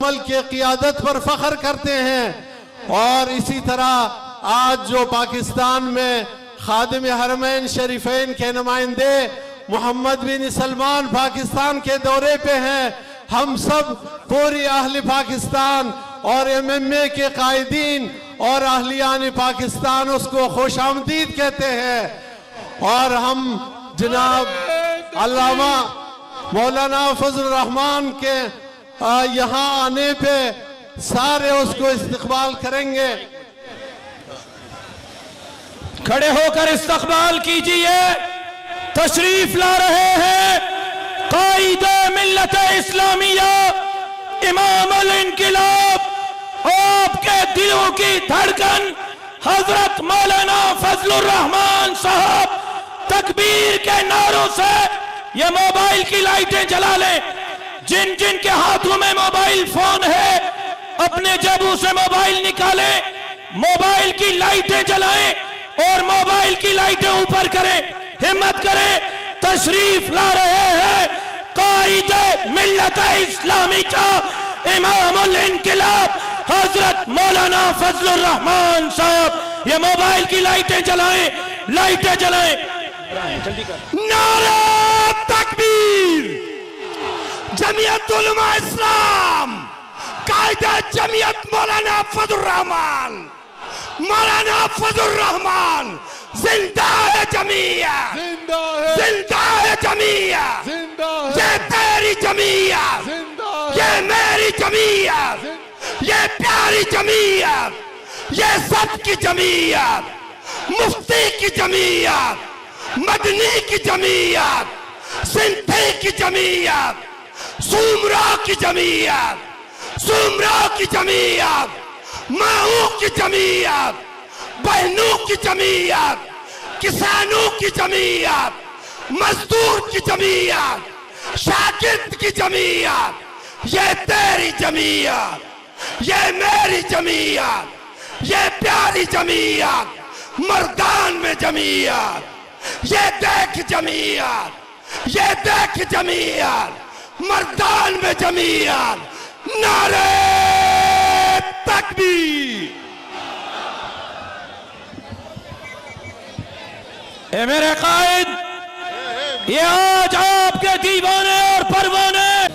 ملک کی قیادت پر فخر کرتے ہیں، اور اسی طرح آج جو پاکستان میں خادم حرمین شریفین کے نمائندے محمد بن سلمان پاکستان کے دورے پہ ہیں، ہم سب پوری اہل پاکستان اور MMA کے قائدین اور اہلیان پاکستان اس کو خوش آمدید کہتے ہیں، اور ہم جناب علامہ مولانا فضل الرحمان کے یہاں آنے پہ سارے اس کو استقبال کریں گے۔ کھڑے ہو کر استقبال کیجئے۔ تشریف لا رہے ہیں قائد ملت اسلامیہ، امام الانقلاب، آپ کے دلوں کی دھڑکن حضرت مولانا فضل الرحمان صاحب۔ تکبیر کے نعروں سے یہ موبائل کی لائٹیں جلا لیں۔ جن جن کے ہاتھوں میں موبائل فون ہے اپنے جیبوں سے موبائل نکالیں، موبائل کی لائٹیں جلائیں اور موبائل کی لائٹیں اوپر کریں، ہمت کریں۔ تشریف لا رہے ہیں قائد ملت اسلامی کا امام الانقلاب حضرت مولانا فضل الرحمان صاحب۔ یہ موبائل کی لائٹیں جلائیں، لائٹیں جلائیں۔ نعرہ تکبیر۔ جمعیت علماء اسلام، قائد جمعیت مولانا فضل الرحمان، مولانا فضل الرحمان زندہ ہے جمعیت، زندہ ہے جمعیت، یہ تیری جمعیت، یہ میری جمعیت، یہ پیاری جمعیت، یہ سب کی جمعیت، مفتی کی جمعیت، مدنی کی جمعیت، سنتھی کی جمعیت، سومرا کی جمعیت، سومرا کی جمعیت، ماؤں کی جمعیت، بہنوں کی جمعیت، کسانوں کی جمعیت، مزدور کی جمعیت، شاگرد کی جمعیت، یہ تیری جمعیت، یہ میری جمعیت، یہ پیاری جمعیت، مردان میں جمعیت، یہ دیکھ جمعیت، یہ دیکھ جمعیت، مردان میں جمعیت۔ نعرہ تکبیر۔ اے میرے قائد، یہ آج آپ کے دیوانے اور پروانے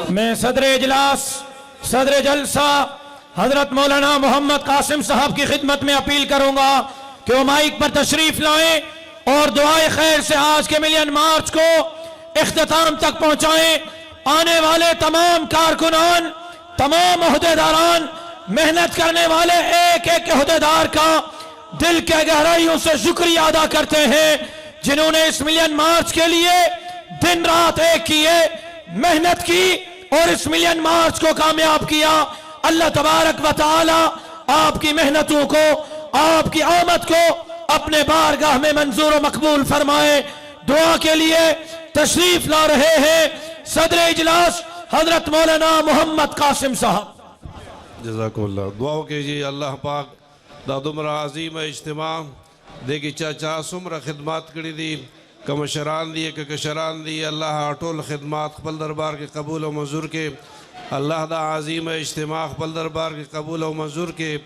میں صدر اجلاس، صدر جلسہ حضرت مولانا محمد قاسم صاحب کی خدمت میں اپیل کروں گا کہ وہ مائک پر تشریف لائیں اور دعائے خیر سے آج کے ملین مارچ کو اختتام تک پہنچائیں۔ آنے والے تمام کارکنان، تمام عہدیداران، محنت کرنے والے ایک ایک عہدیدار کا دل کے گہرائیوں سے شکریہ ادا کرتے ہیں، جنہوں نے اس ملین مارچ کے لیے دن رات ایک کیے، محنت کی اور اس ملین مارچ کو کامیاب کیا۔ اللہ تبارک و تعالی آپ کی محنتوں کو، آپ کی آمد کو اپنے بارگاہ میں منظور و مقبول فرمائے۔ دعا کے لیے تشریف لا رہے ہیں صدر اجلاس حضرت مولانا محمد قاسم صاحب۔ جزاکم اللہ۔ دعاو کیجئے اللہ پاک دا دمرا عظیم اجتماع دیکھی چاچا سمرا خدمات کری دی، کمشران دی کشران دی، اللہ اٹول خدمات قبل دربار کے قبول و منظور کے، اللہ دا عظیم اجتماع قبل دربار کے قبول و منظور کے،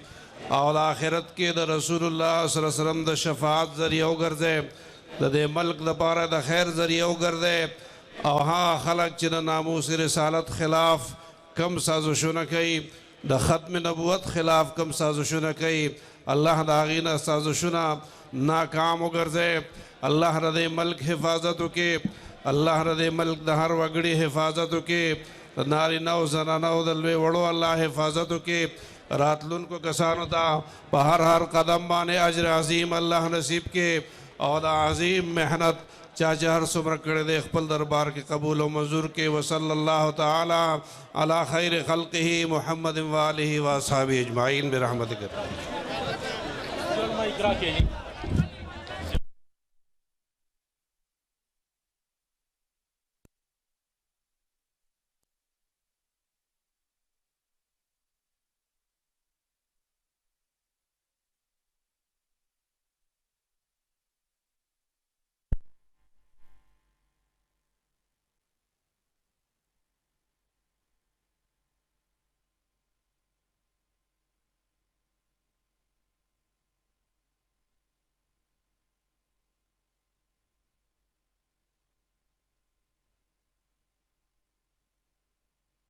اور آخرت کے دا رسول اللہ صلی اللہ علیہ وسلم دا شفاعت ذریعہ گردے، دا دے ملک دا پارا دا خیر ذریعہ گردے، اور ہاں خلق چنا ناموس رسالت خلاف کم سازشو نہ کئی، دا ختم نبوت خلاف کم سازشو نہ کئی، اللہ دا آغینہ سازشو نہ ناکام گردے، اللہ ردے ملک حفاظتو کے، اللہ ردے ملک دا ہر وگڑی حفاظتو کے، ناری نو زنانو دلوے وڑو اللہ حفاظتو کے، راتلن کو کسانو دا پہر ہر قدم بانے اجر عظیم اللہ نصیب کے، اور دا عظیم محنت چاچا ہر سمر کڑے دے اقبل دربار کے قبول و منظور کے، وصلی اللہ تعالی علی خیر خلقہ محمد و آلہ و اصحابہ اجمعین برحمتک۔